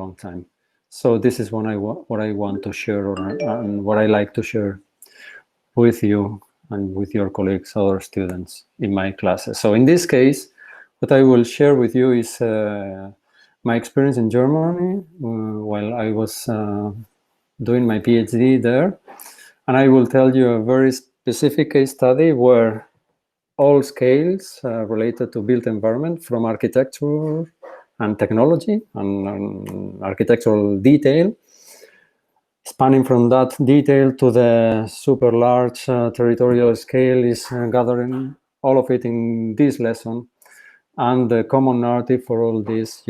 long time. So this is what I want to share, and what I like to share with you and with your colleagues, other students in my classes. So in this case, what I will share with you is my experience in Germany while I was doing my PhD there. And I will tell you a very specific case study where all scales related to built environment, from architecture and technology and architectural detail, spanning from that detail to the super large territorial scale, is gathering all of it in this lesson. And the common narrative for all this,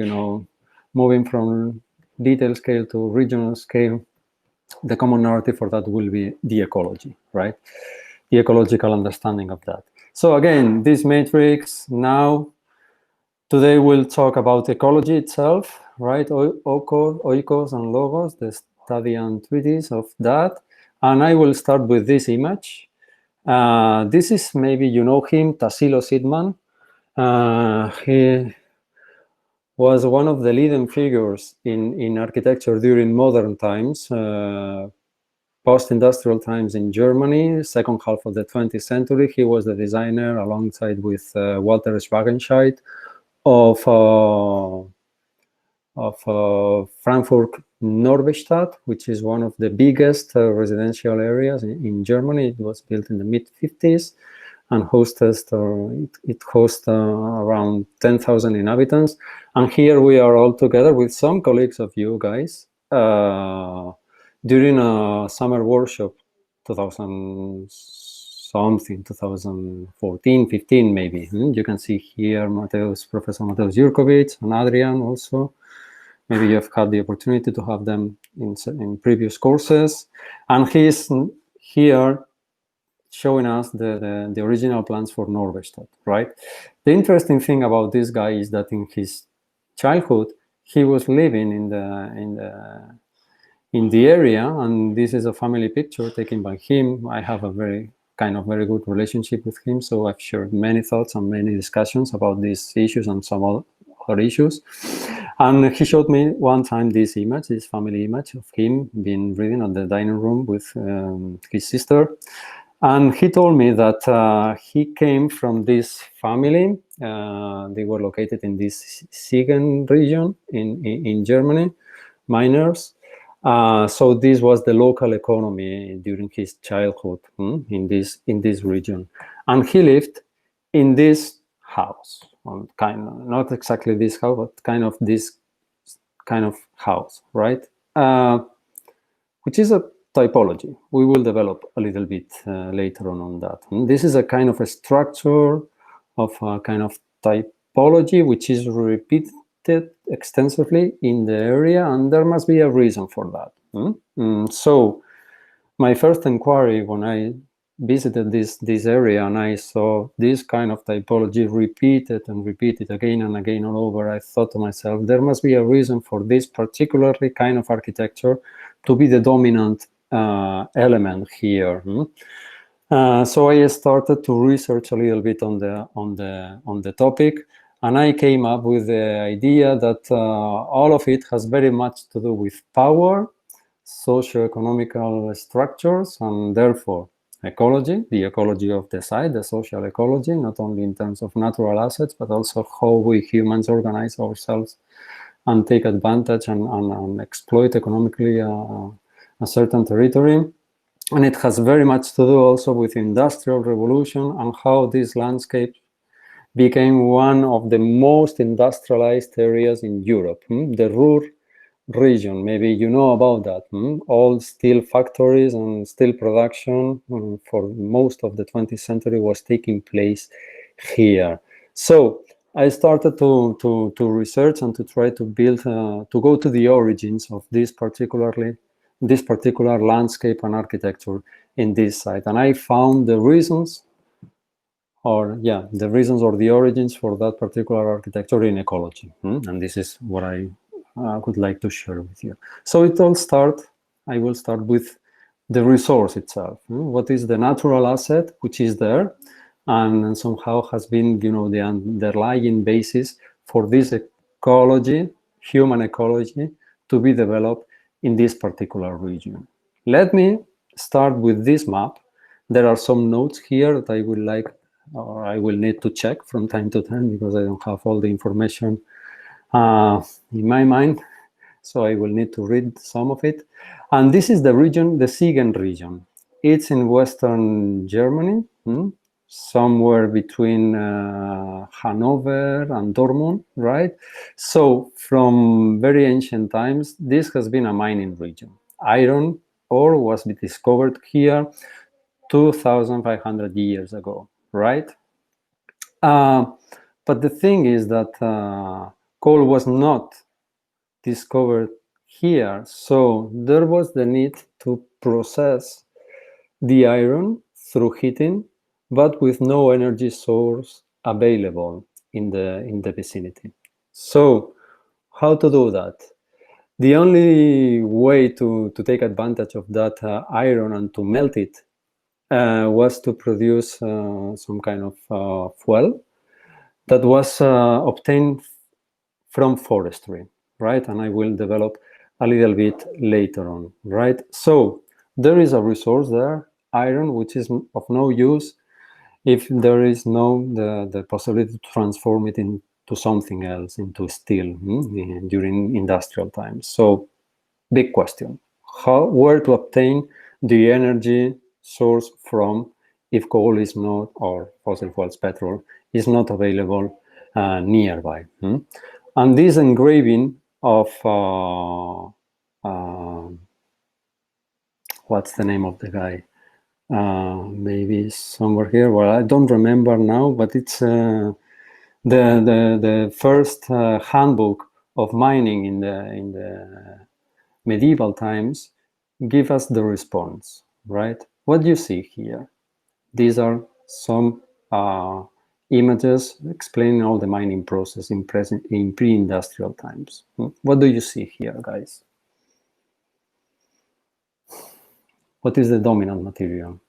moving from detail scale to regional scale, the common narrative for that will be the ecology, right? The ecological understanding of that. So again, this matrix now, today we'll talk about ecology itself, right? Oikos and logos, the study and treatise of that. And I will start with this image. This is, maybe you know him, Tassilo Sidman. He was one of the leading figures in architecture during modern times, post-industrial times in Germany, second half of the 20th century. He was the designer, alongside with Walter Schwagenscheidt, of Frankfurt Norwestadt, which is one of the biggest residential areas in Germany. It was built in the mid-50s and it hosts around 10,000 inhabitants. And here we are all together with some colleagues of you guys during a summer workshop, 2014, 15 maybe. You can see here Professor Mateusz Jurkowicz and Adrian also. Maybe you have had the opportunity to have them in previous courses. And he's here showing us the original plans for Norwestadt, right? The interesting thing about this guy is that in his childhood, he was living in the area, and this is a family picture taken by him. I have a very good relationship with him, so I've shared many thoughts and many discussions about these issues and some other issues. And he showed me one time this image, this family image of him being reading at the dining room with his sister. And he told me that he came from this family. They were located in this Siegen region in Germany, miners. So this was the local economy during his childhood in this region. And he lived in this house, not exactly this house, but this kind of house, right? Which is a typology. We will develop a little bit later on that. This is a kind of a structure of a kind of typology which is repeated extensively in the area, and there must be a reason for that. So my first inquiry when I visited this area and I saw this kind of typology repeated and repeated again and again all over, I thought to myself, there must be a reason for this particularly kind of architecture to be the dominant element here. So I started to research a little bit on the topic, and I came up with the idea that all of it has very much to do with power, socio-economical structures, and therefore ecology, the ecology of the site, the social ecology, not only in terms of natural assets, but also how we humans organize ourselves and take advantage and exploit economically a certain territory. And it has very much to do also with industrial revolution and how this landscape became one of the most industrialized areas in Europe. The Ruhr region, maybe you know about that. All steel factories and steel production for most of the 20th century was taking place here. So I started to research and to try to build, to go to the origins of this particular landscape and architecture in this site. And I found the reasons, or the origins for that particular architecture in ecology. And this is what I would like to share with you. So I will start with the resource itself. What is the natural asset which is there and somehow has been, the underlying basis for this ecology, human ecology, to be developed in this particular region. Let me start with this map. There are some notes here that I would like, or I will need to check from time to time because I don't have all the information in my mind. So I will need to read some of it. And this is the region, the Siegen region. It's in Western Germany, somewhere between Hanover and Dortmund, right? So from very ancient times, this has been a mining region. Iron ore was discovered here 2,500 years ago, right? But the thing is that coal was not discovered here, so there was the need to process the iron through heating, but with no energy source available in the vicinity. So how to do that? The only way to take advantage of that iron and to melt it was to produce some kind of fuel that was obtained from forestry, right? And I will develop a little bit later on, right? So there is a resource there, iron, which is of no use if there is no the possibility to transform it into something else, into steel, during industrial times. So big question, where to obtain the energy source from if coal is not, or fossil fuels, petrol, is not available nearby. And this engraving of, what's the name of the guy? Maybe somewhere here. Well, I don't remember now, but it's the first handbook of mining in the medieval times. Give us the response, right? What do you see here? These are some images explaining all the mining process in pre-industrial times. What do you see here, guys? What is the dominant material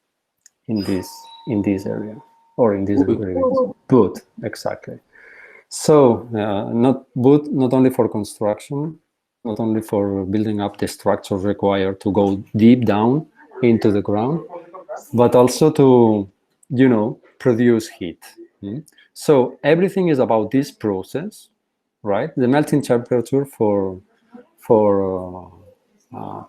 in this area, or in this area? Wood, exactly. So not only for construction, not only for building up the structures required to go deep down into the ground, but also to, produce heat. So everything is about this process, right? The melting temperature to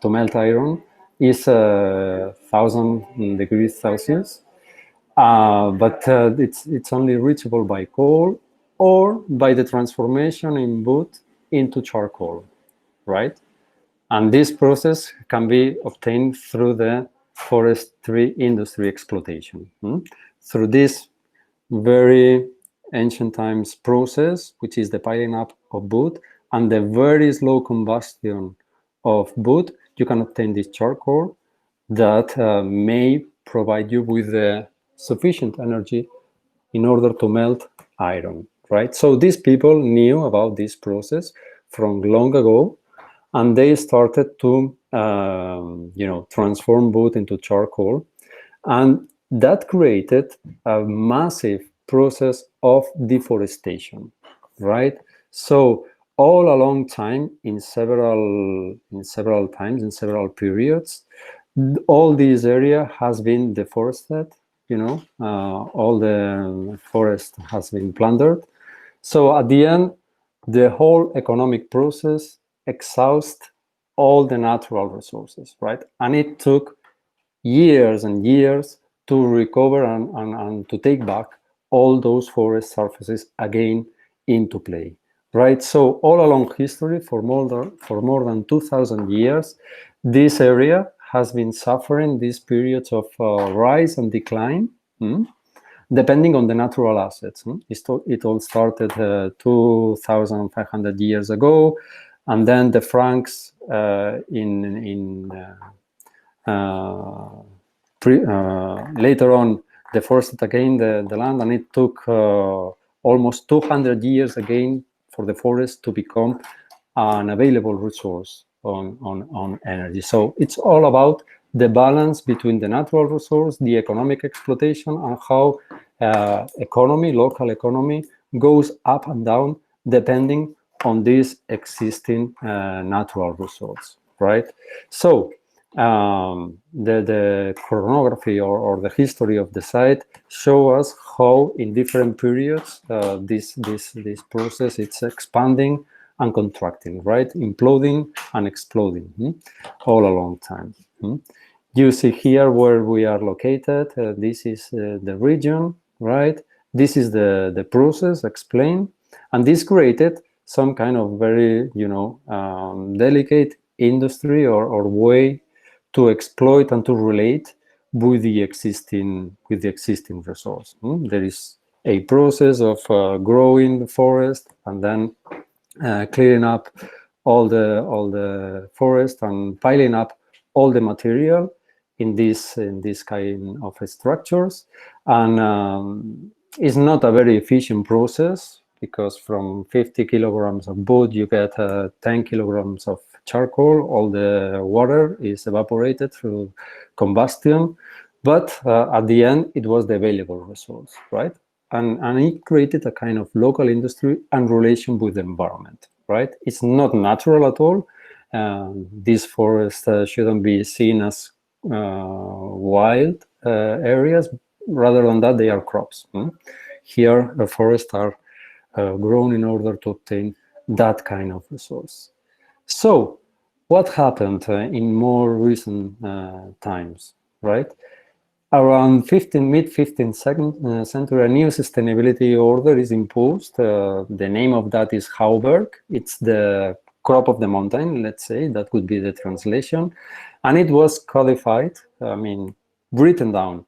melt iron is 1,000 degrees Celsius, but it's only reachable by coal or by the transformation in wood into charcoal, right? And this process can be obtained through the forestry industry exploitation. Through this very ancient times process, which is the piling up of wood and the very slow combustion of wood, you can obtain this charcoal that may provide you with sufficient energy in order to melt iron, right? So these people knew about this process from long ago, and they started to, transform wood into charcoal, and that created a massive process of deforestation, right? So all along time, in several times, in several periods, all this area has been deforested. All the forest has been plundered. So at the end, the whole economic process exhausts all the natural resources, right? And it took years and years to recover and to take back all those forest surfaces again into play, right? So all along history, for more than 2,000 years, this area has been suffering these periods of rise and decline, depending on the natural assets. It all started 2,500 years ago, and then the Franks later on deforested again the land, and it took almost 200 years again for the forest to become an available resource on energy. So it's all about the balance between the natural resource, the economic exploitation, and how local economy goes up and down depending on these existing natural resources, right? So the chronography or the history of the site show us how in different periods this process it's expanding and contracting, right? Imploding and exploding all along time. You see here where we are located. This is the region, right? This is the process explained, and this created some kind of very, delicate industry or way to exploit and to relate with the existing resource. There is a process of growing the forest and then clearing up all the forest and piling up all the material in this kind of structures, and it's not a very efficient process because from 50 kilograms of wood you get 10 kilograms of charcoal. All the water is evaporated through combustion, but at the end it was the available resource, right? And it created a kind of local industry and relation with the environment, right? It's not natural at all. These forests shouldn't be seen as wild areas. Rather than that, they are crops. Here, the forests are grown in order to obtain that kind of resource. So, what happened in more recent times, right? Around mid-15th century, a new sustainability order is imposed. The name of that is Hauberg. It's the crop of the mountain, let's say. That would be the translation. And it was codified, written down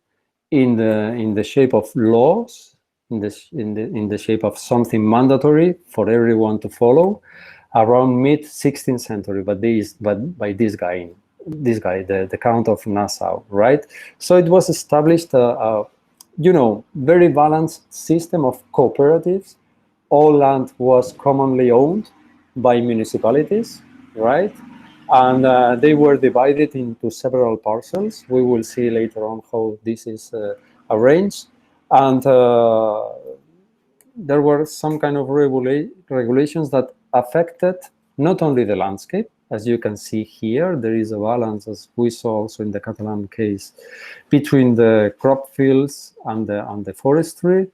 in the shape of laws, in the shape of something mandatory for everyone to follow, around mid-16th century, but by this guy, the Count of Nassau, right? So it was established a very balanced system of cooperatives. All land was commonly owned by municipalities, right? And they were divided into several parcels. We will see later on how this is arranged. And there were some kind of regulations that affected not only the landscape. As you can see here, there is a balance, as we saw also in the Catalan case, between the crop fields and the forestry,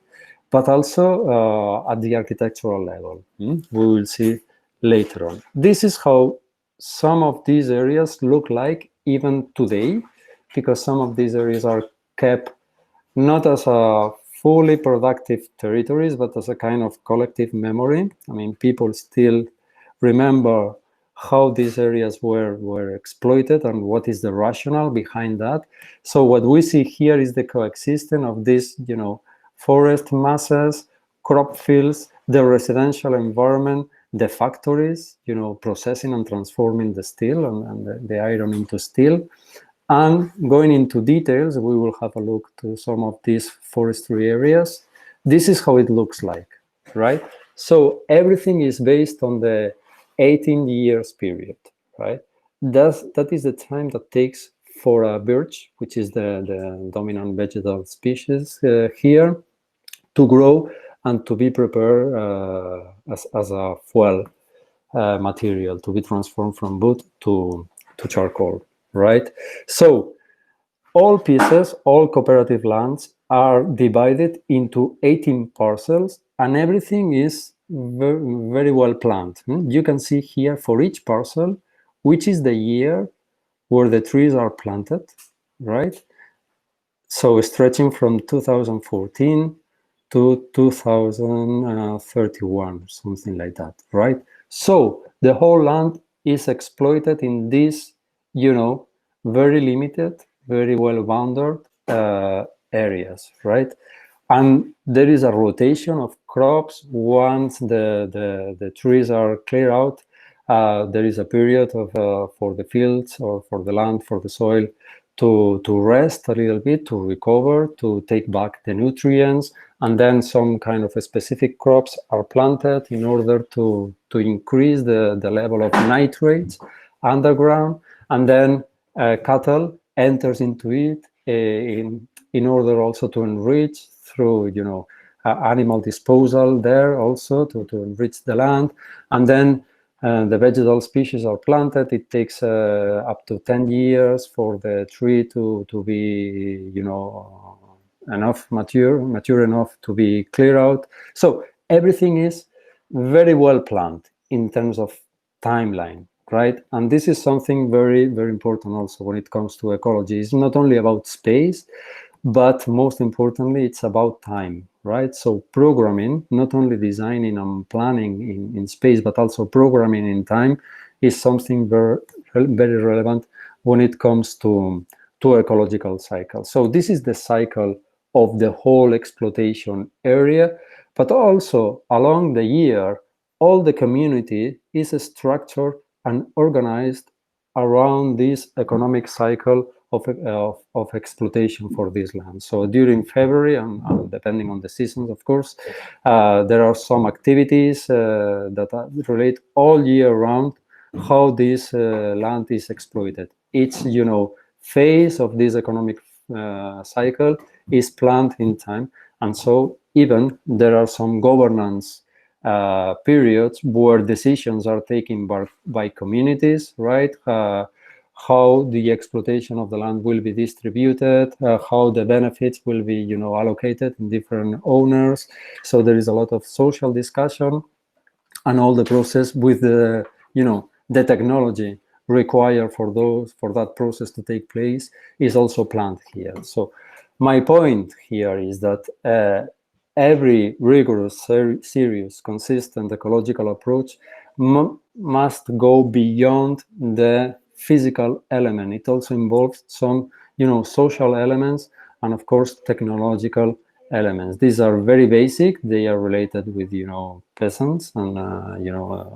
but also at the architectural level. We will see later on. This is how some of these areas look like even today, because some of these areas are kept not as a fully productive territories, but as a kind of collective memory. People still remember how these areas were exploited and what is the rationale behind that. So what we see here is the coexistence of these, forest masses, crop fields, the residential environment, the factories, processing and transforming the steel and the iron into steel. And going into details, we will have a look to some of these forestry areas. This is how it looks like, right? So everything is based on the 18 years period, right? That is the time that takes for a birch, which is the dominant vegetal species here, to grow and to be prepared as a fuel material, to be transformed from wood to charcoal, right? So all pieces, all cooperative lands are divided into 18 parcels, and everything is very well planned. You can see here for each parcel, which is the year where the trees are planted, right? So stretching from 2014 to 2031, something like that, right? So the whole land is exploited in these, very limited, very well-bounded areas, right? And there is a rotation of crops. Once the trees are cleared out, there is a period of for the fields or for the land, for the soil, to rest a little bit, to recover, to take back the nutrients, and then some kind of specific crops are planted in order to increase the level of nitrates underground, and then cattle enters into it in order also to enrich through animal disposal there also to enrich the land. And then the vegetal species are planted. It takes up to 10 years for the tree to be, mature enough to be clear out. So everything is very well planned in terms of timeline, right? And this is something very, very important also when it comes to ecology. It's not only about space, but most importantly, it's about time, right? So programming, not only designing and planning in space, but also programming in time is something very, very relevant when it comes to ecological cycles. So this is the cycle of the whole exploitation area, but also along the year, all the community is structured and organized around this economic cycle of exploitation for this land. So during February, and depending on the seasons, of course, there are some activities that relate all year round how this land is exploited. Each, phase of this economic cycle is planned in time, and so even there are some governance periods where decisions are taken by communities, right? How the exploitation of the land will be distributed, how the benefits will be, allocated in different owners. So there is a lot of social discussion, and all the process with the, the technology required for that process to take place is also planned here. So my point here is that every rigorous, serious, consistent ecological approach must go beyond the physical element. It also involves some, social elements and, of course, technological elements. These are very basic. They are related with, peasants and,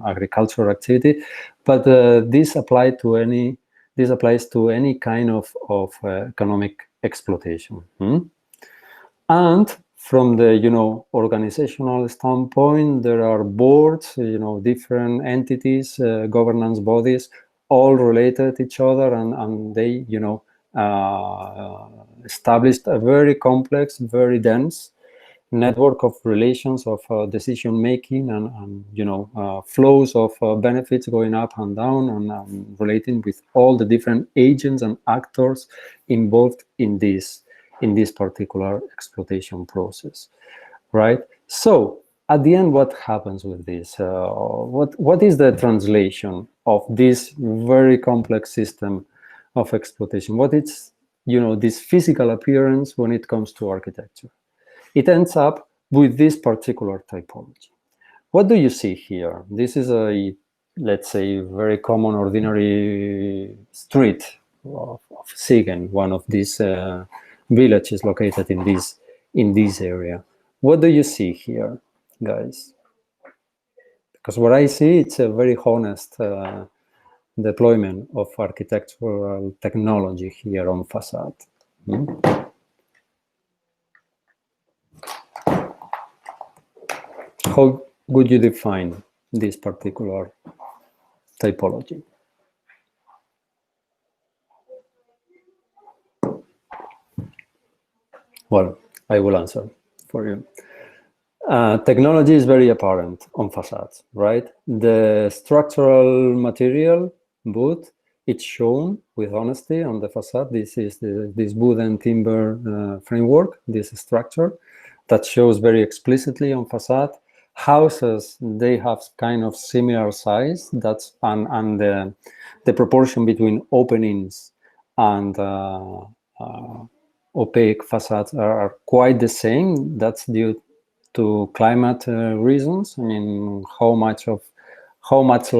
agricultural activity. But this applies to any kind of economic exploitation. And from the, organizational standpoint, there are boards, different entities, governance bodies, all related to each other, and they, established a very complex, very dense network of relations of decision making and flows of benefits going up and down and relating with all the different agents and actors involved in this particular exploitation process, right? So at the end, what happens with this? What is the translation of this very complex system of exploitation? What is, this physical appearance when it comes to architecture? It ends up with this particular typology. What do you see here? This is a, let's say, very common, ordinary street of Siegen, one of these villages located in this area. What do you see here, guys? Because what I see, it's a very honest deployment of architectural technology here on facade. How would you define this particular typology? Well, I will answer for you. Technology is very apparent on facades, right? The structural material, wood, it's shown with honesty on the facade. This is this wood and timber framework, this structure that shows very explicitly on facade. Houses, they have kind of similar size. That's and the proportion between openings and opaque facades are quite the same. That's due to climate reasons. I mean, how much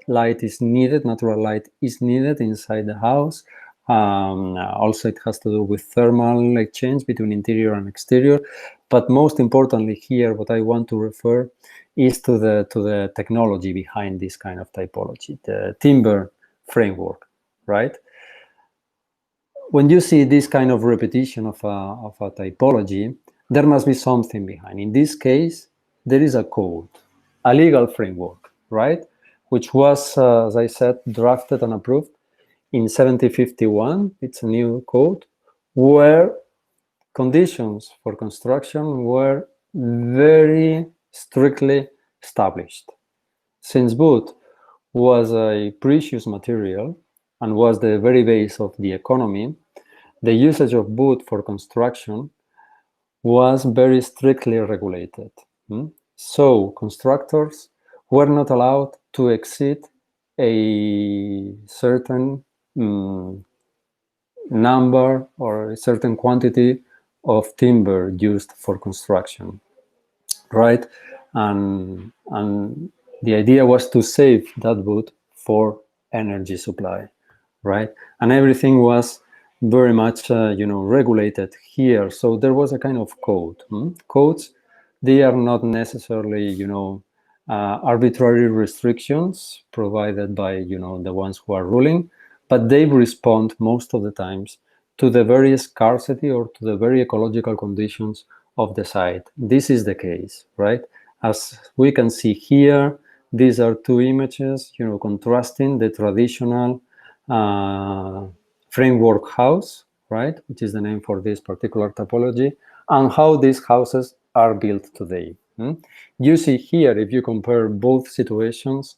light is needed, natural light is needed inside the house. Also, it has to do with thermal exchange between interior and exterior. But most importantly here, what I want to refer is to the technology behind this kind of typology, the timber framework, right? When you see this kind of repetition of a typology, there must be something behind. In this case, there is a code, a legal framework, right? Which was, as I said, drafted and approved in 1751. It's a new code where conditions for construction were very strictly established. Since wood was a precious material and was the very base of the economy, the usage of wood for construction was very strictly regulated. So constructors were not allowed to exceed a certain number or a certain quantity of timber used for construction, right? And the idea was to save that wood for energy supply, right? And everything was very much, regulated here. So there was a kind of code. Codes, they are not necessarily, arbitrary restrictions provided by, the ones who are ruling, but they respond most of the times to the very scarcity or to the very ecological conditions of the site. This is the case, right? As we can see here, these are two images, contrasting the traditional framework house, right, which is the name for this particular topology, and how these houses are built today. You see here, if you compare both situations,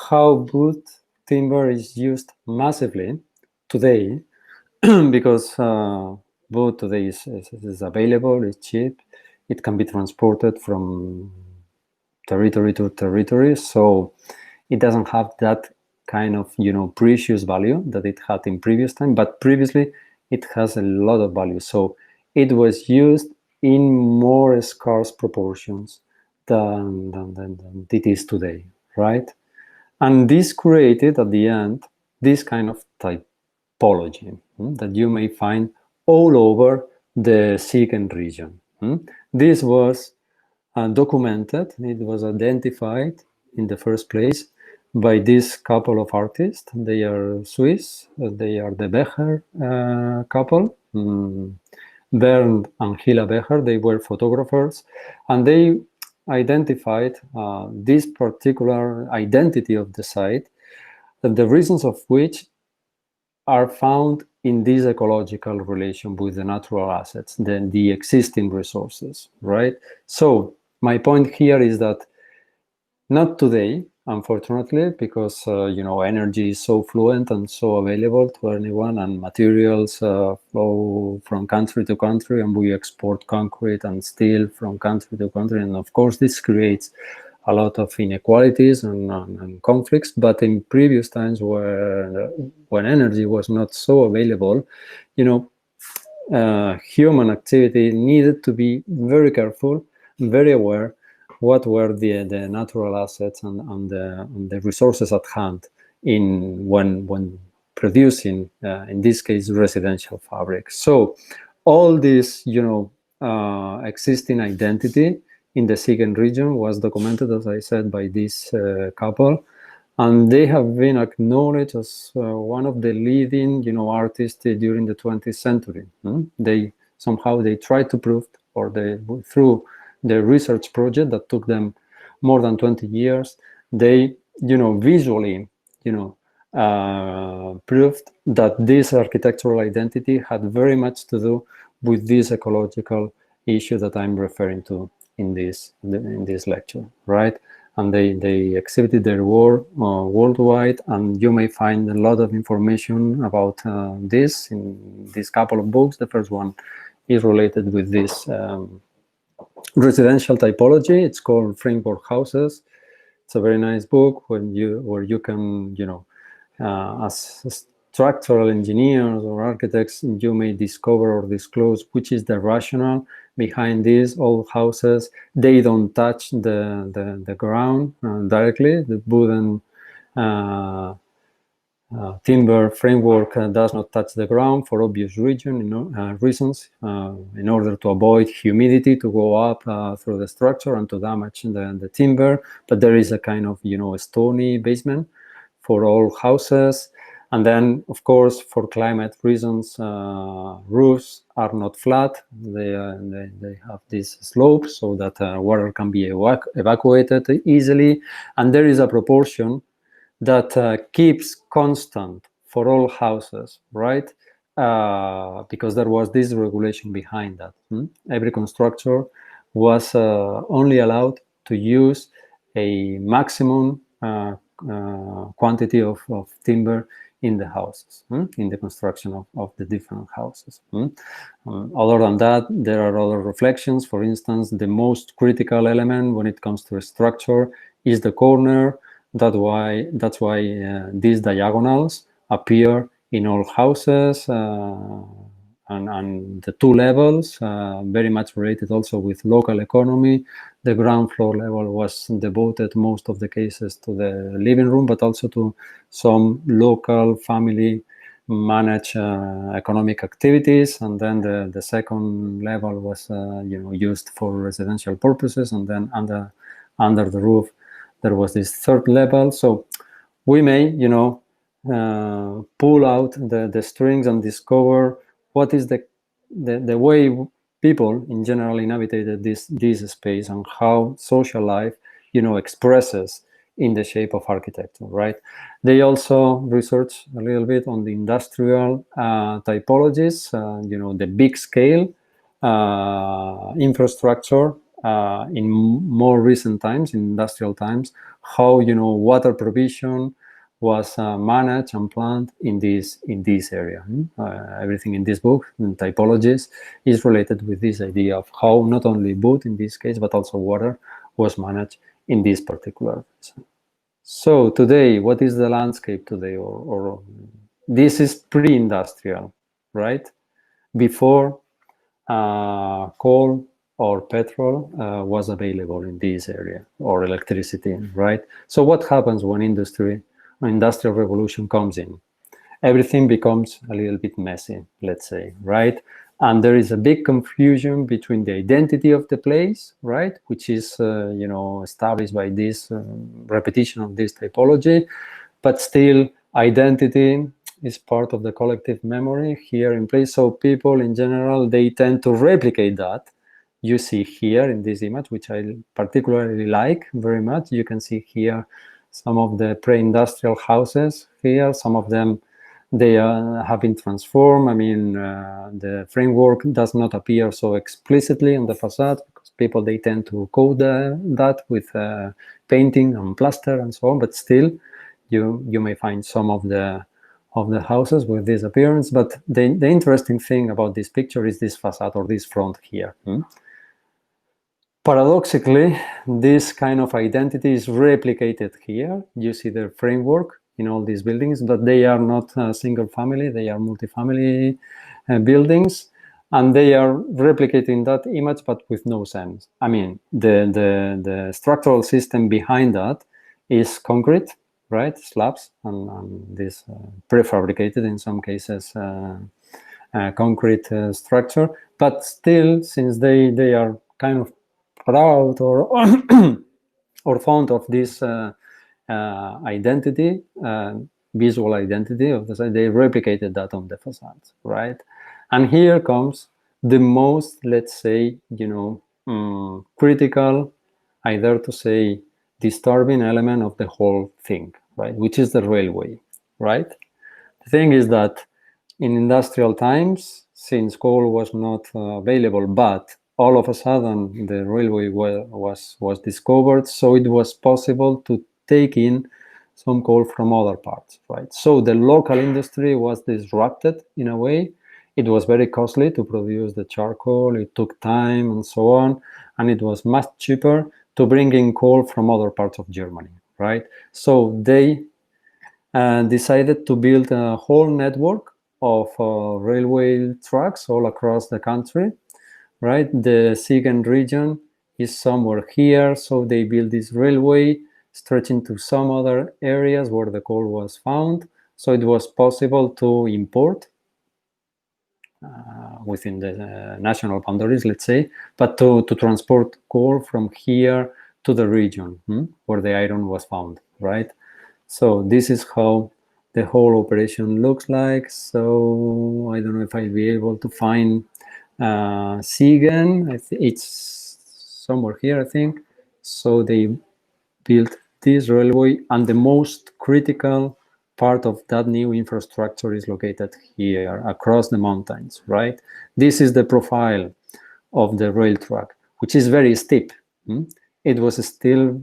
how wood timber is used massively today because wood today is available, it's cheap, it can be transported from territory to territory, so it doesn't have that kind of precious value that it had in previous time, but previously it has a lot of value. So it was used in more scarce proportions than it is today, right? And this created at the end this kind of typology that you may find all over the Siegen region. This was documented, it was identified in the first place by this couple of artists. They are Swiss, they are the Becher couple, Bernd and Hila Becher. They were photographers, and they identified this particular identity of the site, the reasons of which are found in this ecological relation with the natural assets, the existing resources, right? So my point here is that not today, unfortunately, because energy is so fluent and so available to anyone, and materials flow from country to country, and we export concrete and steel from country to country, and of course this creates a lot of inequalities and conflicts. But in previous times, when energy was not so available, human activity needed to be very careful, very aware what were the natural assets and the resources at hand when producing, in this case, residential fabrics. So all this, existing identity in the Siegen region was documented, as I said, by this couple, and they have been acknowledged as one of the leading, artists during the 20th century. They somehow tried to prove, or through the research project that took them more than 20 years, they, visually, proved that this architectural identity had very much to do with this ecological issue that I'm referring to in this lecture, right? And they exhibited their work worldwide, and you may find a lot of information about this in this couple of books. The first one is related with this residential typology. It's called Framework Houses. It's a very nice book where you can, as structural engineers or architects, you may discover or disclose which is the rationale behind these old houses. They don't touch the ground directly. The wooden timber framework does not touch the ground for obvious reasons, in order to avoid humidity to go up through the structure and to damage the timber. But there is a kind of stony basement for all houses. And then, of course, for climate reasons, roofs are not flat. They have these slopes so that water can be evacuated easily. And there is a proportion that keeps constant for all houses, right? Because there was this regulation behind that. Every constructor was only allowed to use a maximum quantity of timber in the houses, in the construction of the different houses. Other than that, there are other reflections. For instance, the most critical element when it comes to a structure is the corner. That's why these diagonals appear in all houses, and the two levels, very much related also with local economy. The ground floor level was devoted most of the cases to the living room, but also to some local family managed economic activities. And then the second level was used for residential purposes. And then under the roof, there was this third level. So we may, pull out the strings and discover what is the way people in general inhabited this space, and how social life, expresses in the shape of architecture, right? They also research a little bit on the industrial typologies, the big scale infrastructure in more recent times, in industrial times, how water provision was managed and planned in this area. Everything in this book, in typologies, is related with this idea of how not only wood in this case, but also water was managed in this particular reason. So today, what is the landscape today? Or this is pre-industrial, right? Before coal or petrol was available in this area, or electricity, right? So what happens when industrial revolution comes in? Everything becomes a little bit messy, let's say, right? And there is a big confusion between the identity of the place, right, which is established by this repetition of this typology, but still identity is part of the collective memory here in place. So people in general, they tend to replicate that. You see here in this image, which I particularly like very much. You can see here some of the pre-industrial houses here. Some of them, they have been transformed. I mean, the framework does not appear so explicitly on the facade, because people, they tend to code that with painting and plaster and so on. But still, you may find some of the houses with this appearance. But the interesting thing about this picture is this facade, or this front here. Paradoxically, this kind of identity is replicated here. You see the framework in all these buildings, but they are not single family, they are multifamily buildings, and they are replicating that image, but with no sense. I mean, the structural system behind that is concrete, right? Slabs, and this prefabricated, in some cases, concrete structure. But still, since they are kind of proud or or fond of this identity, visual identity of the site, they replicated that on the facades, right? And here comes the most, let's say, critical, I dare to say, disturbing element of the whole thing, right? Which is the railway, right? The thing is that in industrial times, since coal was not available, but all of a sudden the railway was discovered, so it was possible to take in some coal from other parts, right? So the local industry was disrupted in a way. It was very costly to produce the charcoal, it took time and so on, and it was much cheaper to bring in coal from other parts of Germany, right? So they decided to build a whole network of railway tracks all across the country, right? The Siegen region is somewhere here, so they built this railway stretching to some other areas where the coal was found. So it was possible to import within the national boundaries, let's say, but to transport coal from here to the region where the iron was found, right? So this is how the whole operation looks like. So I don't know if I'll be able to find Siegen. It's somewhere here, I think. So they built this railway, and the most critical part of that new infrastructure is located here across the mountains, right? This is the profile of the rail track, which is very steep. It was still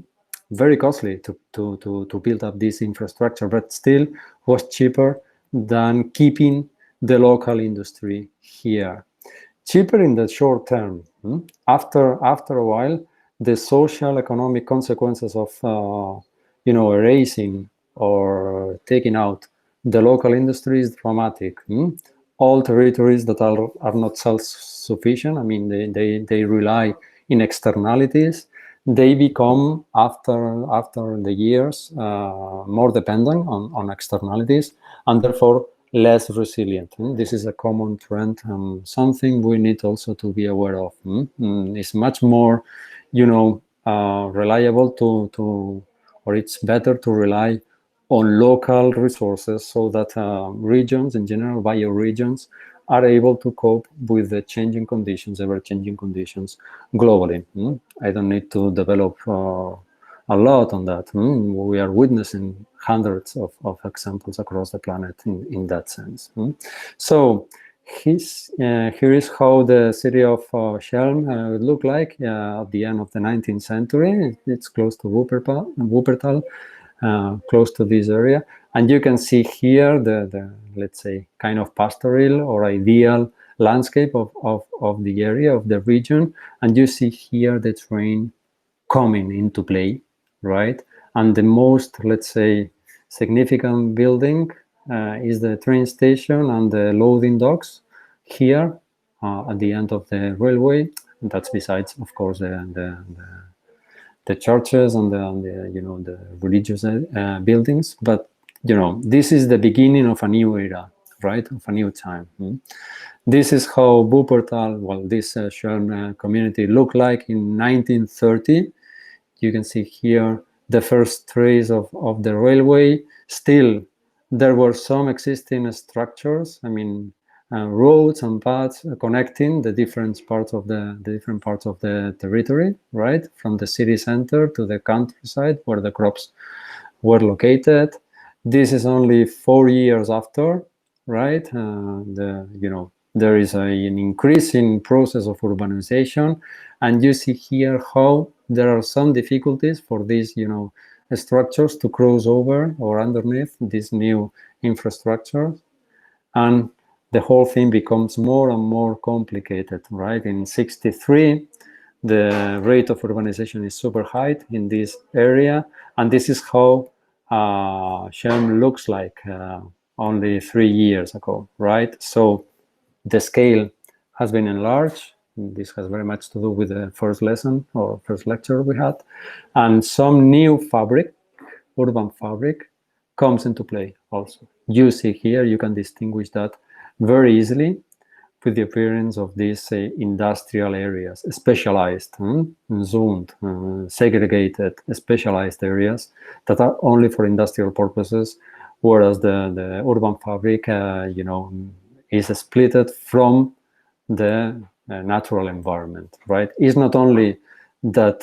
very costly to build up this infrastructure, but still was cheaper than keeping the local industry here. Cheaper in the short term. After a while, the social economic consequences of erasing or taking out the local industry is dramatic. All territories that are not self-sufficient, I mean, they rely in externalities. They become, after the years, more dependent on externalities, and therefore less resilient. This is a common trend, and something we need also to be aware of. It's much more, reliable or it's better to rely on local resources, so that regions in general, bioregions, are able to cope with the changing conditions, ever-changing conditions globally. I don't need to develop a lot on that. We are witnessing hundreds of examples across the planet in that sense. So here is how the city of Chelm would look like at the end of the 19th century. It's close to Wuppertal, close to this area. And you can see here the let's say, kind of pastoral or ideal landscape of the area, of the region. And you see here the train coming into play, right? And the most, let's say, significant building is the train station and the loading docks here at the end of the railway. And that's besides, of course, the churches and the religious buildings. But this is the beginning of a new era, right? Of a new time. This is how Wuppertal, well, this Chelm community looked like in 1930. You can see here the first trace of the railway. Still, there were some existing structures. I mean, roads and paths connecting the different parts of the territory, right, from the city center to the countryside where the crops were located. This is only 4 years after, right? There is an increasing process of urbanization, and you see here how there are some difficulties for these, structures to cross over or underneath this new infrastructure, and the whole thing becomes more and more complicated, right? In 63, the rate of urbanization is super high in this area, and this is how Chelm looks like only 3 years ago, right? So the scale has been enlarged. This has very much to do with the first lesson or first lecture we had, and some new urban fabric comes into play also. You see here, you can distinguish that very easily with the appearance of these industrial areas, specialized, zoned, segregated, specialized areas that are only for industrial purposes, whereas the urban fabric, is splitted from the natural environment, right? It's not only that,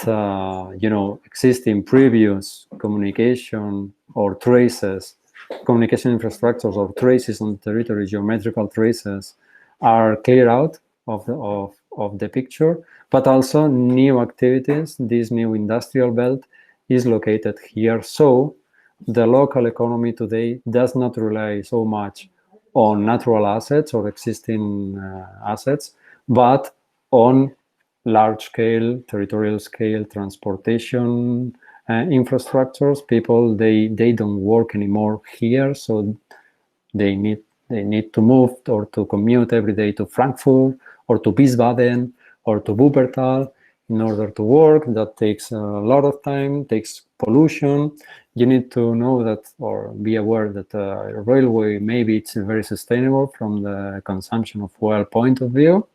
existing previous communication or traces, communication infrastructures or traces on the territory, geometrical traces, are cleared out of the picture, but also new activities. This new industrial belt is located here. So the local economy today does not rely so much on natural assets or existing assets, but on large-scale, territorial scale transportation infrastructures. People, they don't work anymore here, so they need to move or to commute every day to Frankfurt or to Wiesbaden or to Wuppertal in order to work. That takes a lot of time, takes pollution. You need to know that, or be aware that railway, maybe it's very sustainable from the consumption of oil point of view,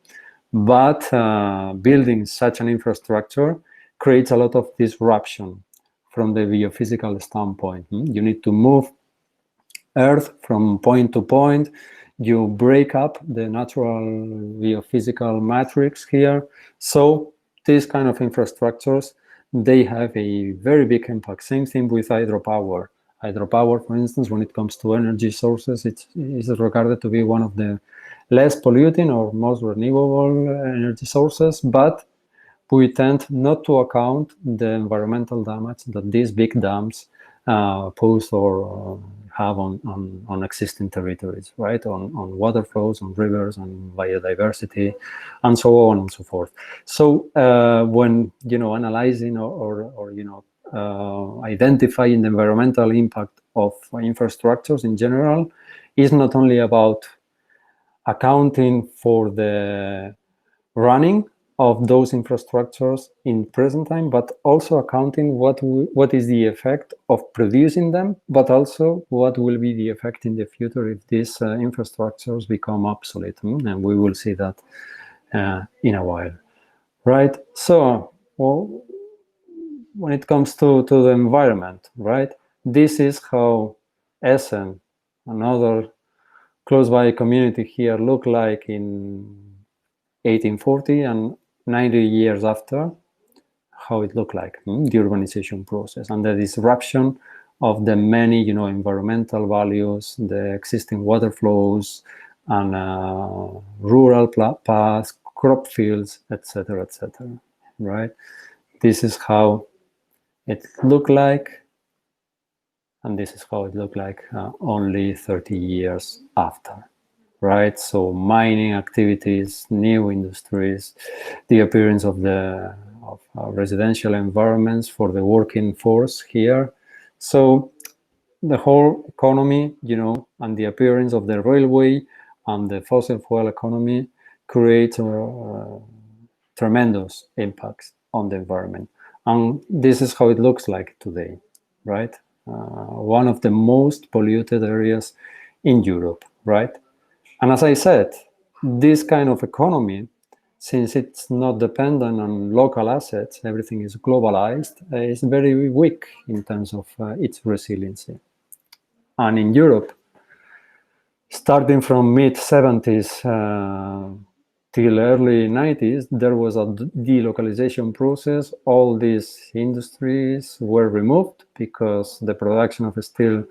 but building such an infrastructure creates a lot of disruption from the geophysical standpoint. You need to move Earth from point to point. You break up the natural geophysical matrix here. So these kind of infrastructures, they have a very big impact. Same thing with hydropower. Hydropower, for instance, when it comes to energy sources, it is regarded to be one of the less polluting or most renewable energy sources, but we tend not to account the environmental damage that these big dams pose or have on existing territories, right? On water flows, on rivers, on biodiversity, and so on and so forth. So when analyzing or identifying the environmental impact of infrastructures in general, is not only about accounting for the running of those infrastructures in present time, but also accounting what is the effect of producing them, but also what will be the effect in the future if these infrastructures become obsolete. And we will see that in a while, right? So, well, when it comes to the environment, right, this is how Essen, another close by community here, looked like in 1840, and 90 years after, how it looked like, the urbanization process and the disruption of the many environmental values, the existing water flows, and rural paths, crop fields, etc., right? This is how it looked like, and this is how it looked like only 30 years after. Right, so mining activities, new industries, the appearance of residential environments for the working force here. So the whole economy, and the appearance of the railway and the fossil fuel economy create tremendous impacts on the environment. And this is how it looks like today, right? One of the most polluted areas in Europe, right? And as I said, this kind of economy, since it's not dependent on local assets, everything is globalized, is very weak in terms of its resiliency. And in Europe, starting from mid-70s till early 90s, there was a delocalization process. All these industries were removed because the production of steel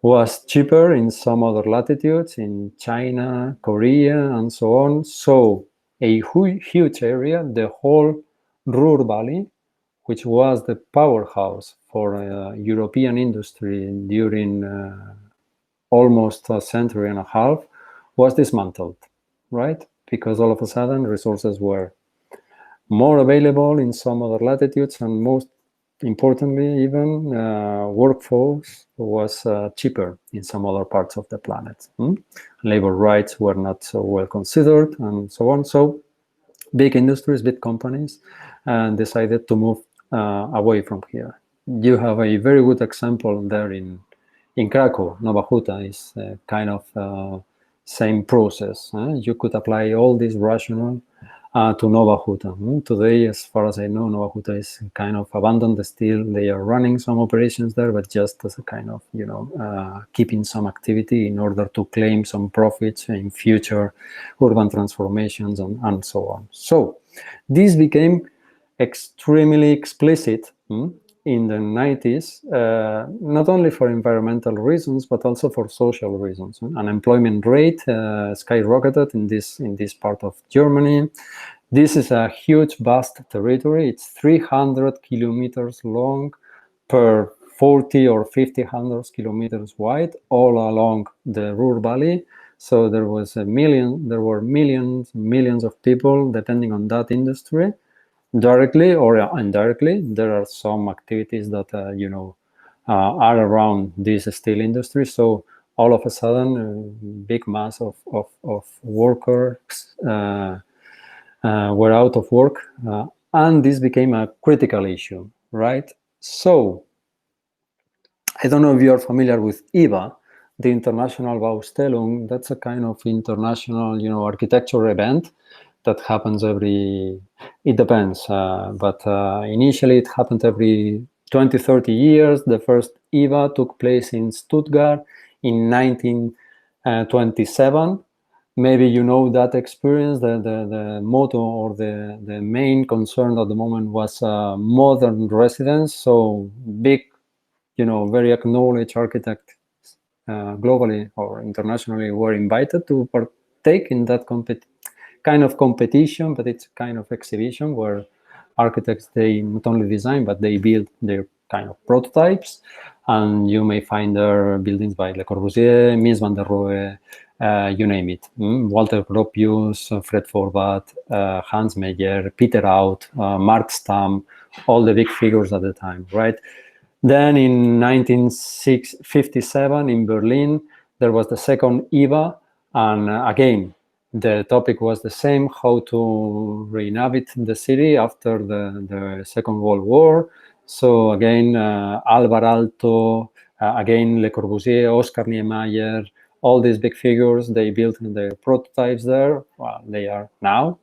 was cheaper in some other latitudes, in China, Korea, and so on. So a huge area, the whole Ruhr Valley, which was the powerhouse for European industry during almost a century and a half, was dismantled, right? Because all of a sudden resources were more available in some other latitudes, and most importantly, even workforce was cheaper in some other parts of the planet. Labor rights were not so well considered, and so on. So big industries, big companies decided to move away from here. You have a very good example there in Krakow. Nowa Huta is kind of same process. You could apply all this rationale to Nowa Huta. Today, as far as I know, Nowa Huta is kind of abandoned still. They are running some operations there, but just as a kind of, keeping some activity in order to claim some profits in future urban transformations and so on. So this became extremely explicit in the 90s, not only for environmental reasons, but also for social reasons. Unemployment rate skyrocketed in this part of Germany. This is a huge, vast territory. It's 300 kilometers long per 40 or 50 kilometers wide, all along the Ruhr Valley. So there were millions of people depending on that industry. Directly or indirectly, there are some activities that are around this steel industry. So all of a sudden, a big mass of workers were out of work, and this became a critical issue, right? So I don't know if you are familiar with IBA, the International Baustellung. That's a kind of international, architecture event that happens it depends, but initially it happened every 20, 30 years. The first IBA took place in Stuttgart in 1927. Maybe you know that experience. The motto or the main concern at the moment was modern residence. So big, very acknowledged architects globally or internationally were invited to partake in that kind of competition, but it's kind of exhibition where architects, they not only design, but they build their kind of prototypes. And you may find there buildings by Le Corbusier, Mies van der Rohe, you name it. Walter Gropius, Fred Forbat, Hans Meyer, Peter Out, Mark Stamm, all the big figures at the time, right? Then in 1957 in Berlin, there was the second EVA, and again, the topic was the same, how to re-inhabit the city after the Second World War. So again, Alvar Aalto, again, Le Corbusier, Oscar Niemeyer, all these big figures, they built their prototypes there. Well, they are now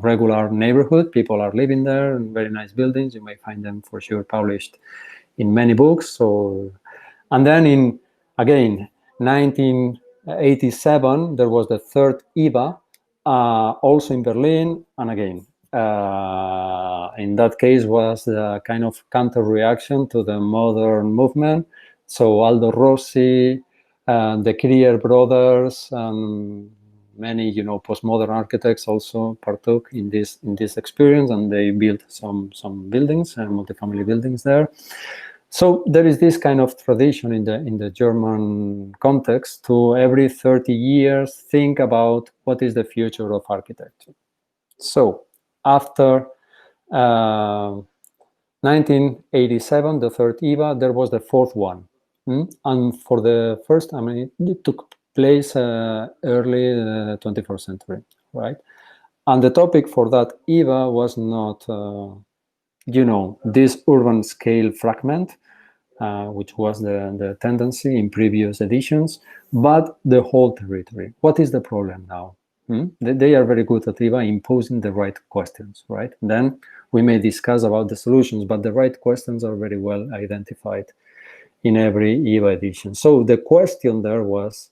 regular neighborhood. People are living there, in very nice buildings. You may find them for sure published in many books. So, and then in, again, 1987, there was the third EVA, also in Berlin, and again, in that case was the kind of counter-reaction to the modern movement. So Aldo Rossi, the Krier brothers, and many, postmodern architects also partook in this experience, and they built some buildings, multifamily buildings there. So there is this kind of tradition in the German context to every 30 years think about what is the future of architecture. So after 1987, the third EVA, there was the fourth one. And for the first time, it took place early 21st century, right? And the topic for that EVA was not, this urban scale fragment, which was the tendency in previous editions, but the whole territory. What is the problem now? They are very good at EVA imposing the right questions, right? Then we may discuss about the solutions, but the right questions are very well identified in every EVA edition. So the question there was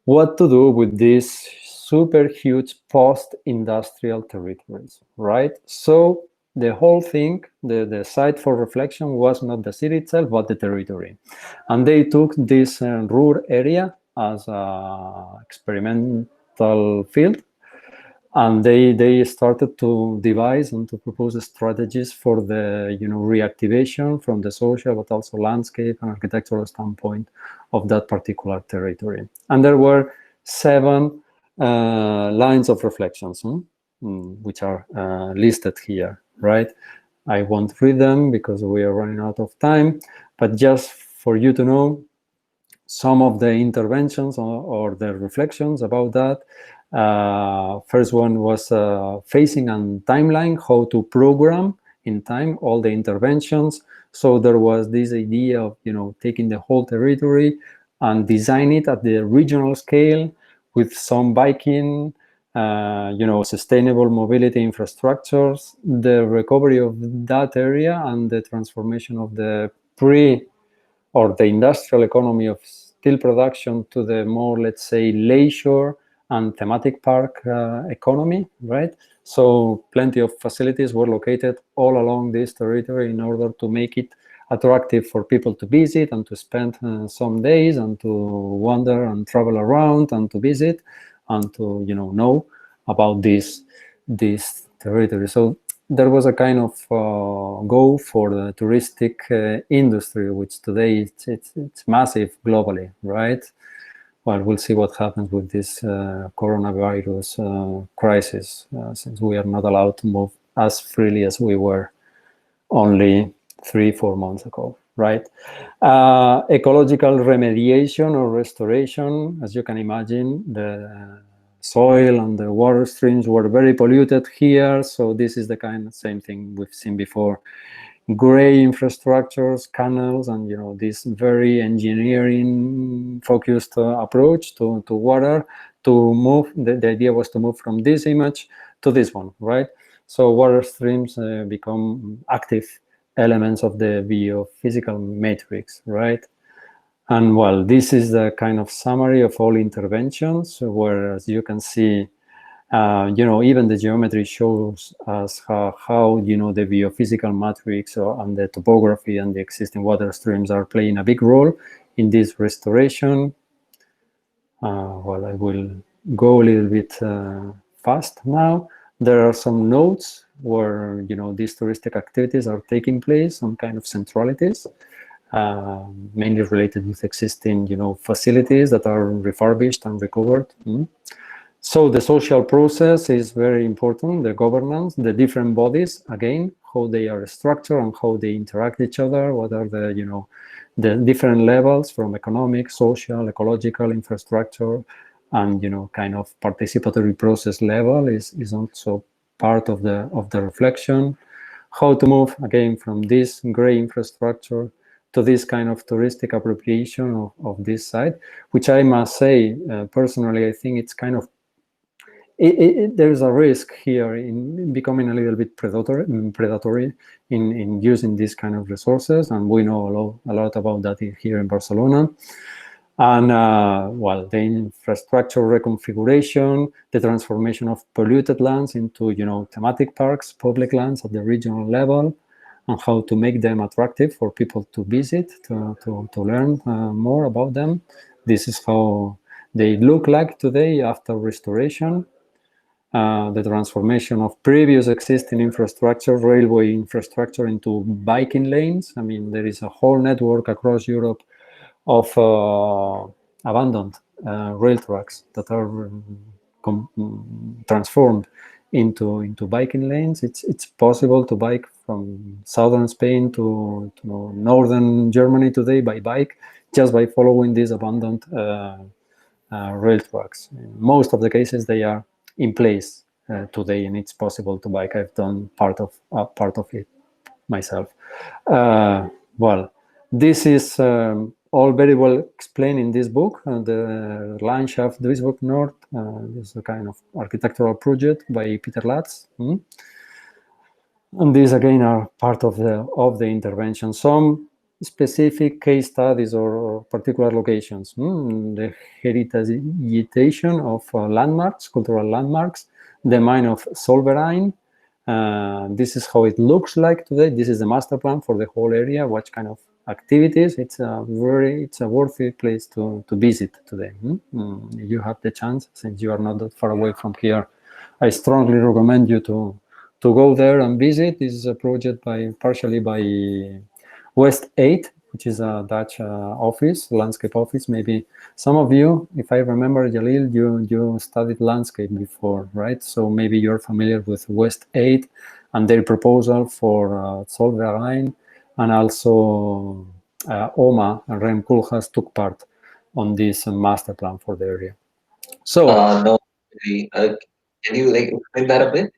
what to do with these super huge post-industrial territories, right? So the whole thing, the site for reflection was not the city itself, but the territory. And they took this Ruhr area as an experimental field, and they started to devise and to propose strategies for the reactivation from the social but also landscape and architectural standpoint of that particular territory. And there were 7 lines of reflections, which are listed here, right? I won't read them because we are running out of time, but just for you to know some of the interventions or the reflections about that. First one was phasing and timeline, how to program in time all the interventions. So there was this idea of taking the whole territory and design it at the regional scale with some biking, sustainable mobility infrastructures, the recovery of that area and the transformation of the the industrial economy of steel production to the more, let's say, leisure and thematic park economy, right? So plenty of facilities were located all along this territory in order to make it attractive for people to visit and to spend some days and to wander and travel around and to visit and to know about this territory. So there was a kind of go for the touristic industry, which today it's massive globally, right? Well, we'll see what happens with this coronavirus crisis, since we are not allowed to move as freely as we were only 3-4 months ago, right? Ecological remediation or restoration, as you can imagine, the soil and the water streams were very polluted here. So this is the kind of same thing we've seen before. Gray infrastructures, canals, and this very engineering focused approach to water to move. The idea was to move from this image to this one, right? So water streams become active elements of the biophysical matrix, right? And well, this is the kind of summary of all interventions, where, as you can see, even the geometry shows us how the biophysical matrix and the topography and the existing water streams are playing a big role in this restoration. Well, I will go a little bit fast now. There are some nodes where, you know, these touristic activities are taking place, some kind of centralities, mainly related with existing, you know, facilities that are refurbished and recovered. So the social process is very important, the governance, the different bodies, again, how they are structured and how they interact with each other, what are the, you know, the different levels from economic, social, ecological, infrastructure, and, you know, kind of participatory process level is also part of the reflection. How to move, again, from this gray infrastructure to this kind of touristic appropriation of this site, which I must say, personally, I think it's kind of there's a risk here in becoming a little bit predatory in using these kind of resources, and we know a lot about that here in Barcelona. And well, the infrastructure reconfiguration, the transformation of polluted lands into, you know, thematic parks, public lands at the regional level, and how to make them attractive for people to visit, to learn more about them. This is how they look like today after restoration. The transformation of previous existing infrastructure, railway infrastructure, into biking lanes. I mean, there is a whole network across Europe of abandoned rail tracks that are transformed into biking lanes. It's possible to bike from southern Spain to northern Germany today by bike, just by following these abandoned rail tracks. In most of the cases, they are in place today, and it's possible to bike. I've done part of it myself. Well, this is all very well explained in this book. The Landschaft Duisburg North is a kind of architectural project by Peter Latz. And these again are part of the intervention. Some specific case studies or particular locations. The heritageization of landmarks, cultural landmarks, the mine of Solverein. This is how it looks like today. This is the master plan for the whole area. What kind of activities? It's a worthy place to visit today. You have the chance, since you are not that far away from here. I strongly recommend you to go there and visit. This is a project partially by West 8, which is a Dutch office, landscape office. Maybe some of you, if I remember, Jalil, you studied landscape before, right? So maybe you're familiar with West 8 and their proposal for Solverein, and also OMA and Rem Koolhaas took part on this master plan for the area. So no, can you explain that a bit?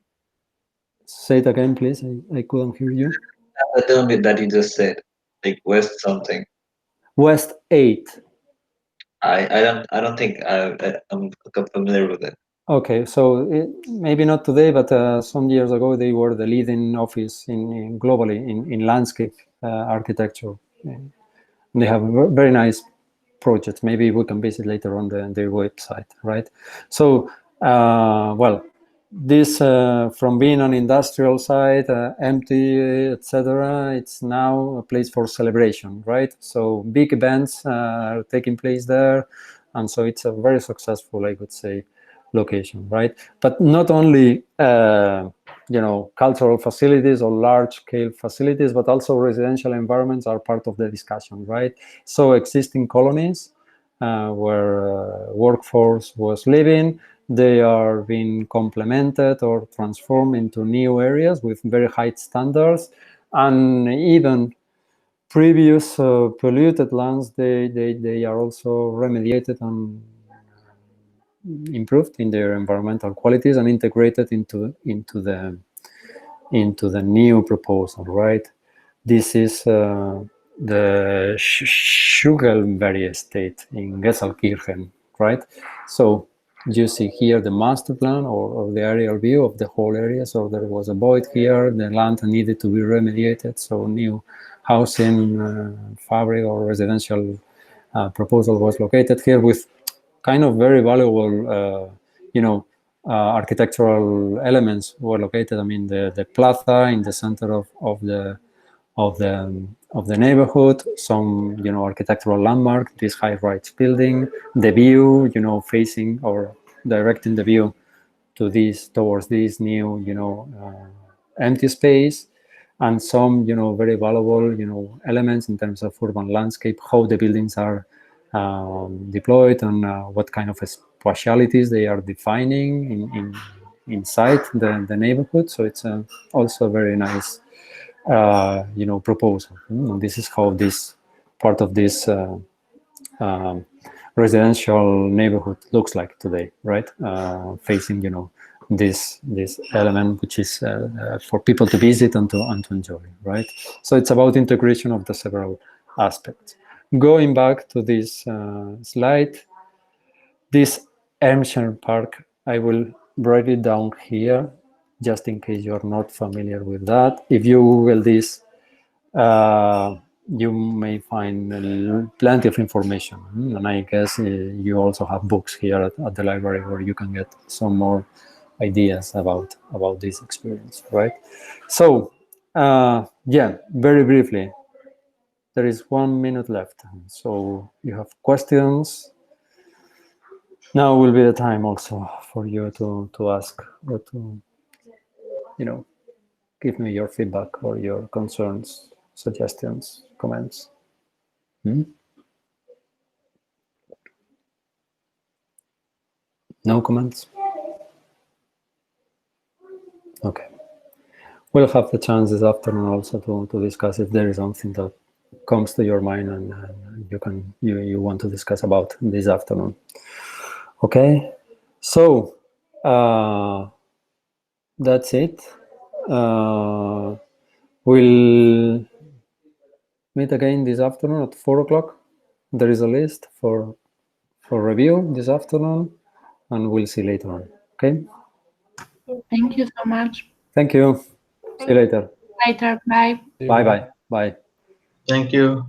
Say it again, please. I couldn't hear you. The term that you just said, like West something. West 8. I don't think I'm familiar with it. Okay, so maybe not today, but some years ago they were the leading office globally in landscape architecture. They have very nice projects. Maybe we can visit later on their website, right? So, well, this from being an industrial site, empty, etc., it's now a place for celebration, right? So big events are taking place there, and so it's a very successful, I would say, location, right? But not only cultural facilities or large-scale facilities, but also residential environments are part of the discussion, right? So existing colonies where workforce was living, they are being complemented or transformed into new areas with very high standards, and even previous polluted lands, they are also remediated and improved in their environmental qualities and integrated into the new proposal, right? This is the Schugelberry estate in Gesselkirchen, right? So you see here the master plan or the aerial view of the whole area. So there was a void here, the land needed to be remediated, so new housing fabric or residential proposal was located here with kind of very valuable, architectural elements were located. I mean, the plaza in the center of the neighborhood, some architectural landmark, this high-rise building, the view, facing or directing the view towards this new, empty space, and some, very valuable, elements in terms of urban landscape, how the buildings are deployed, and what kind of spatialities they are defining inside the neighborhood. So it's also a very nice, proposal. And this is how this part of this residential neighborhood looks like today, right? Facing, this element, which is for people to visit and to enjoy, right? So it's about integration of the several aspects. Going back to this slide, this Elmshire Park, I will write it down here, just in case you're not familiar with that. If you Google this, you may find plenty of information. And I guess you also have books here at the library where you can get some more ideas about this experience, right? So, yeah, very briefly, there is 1 minute left. So you have questions. Now will be the time also for you to ask or to, give me your feedback or your concerns, suggestions, comments. No comments? Okay. We'll have the chance this afternoon also to discuss if there is something that comes to your mind and you want to discuss about this afternoon. Okay. So that's it. We'll meet again this afternoon at 4 o'clock. There is a list for review this afternoon, and we'll see later on. Okay. Thank you so much. Thank you. See you later. Later. Bye. Bye. Bye. Thank you.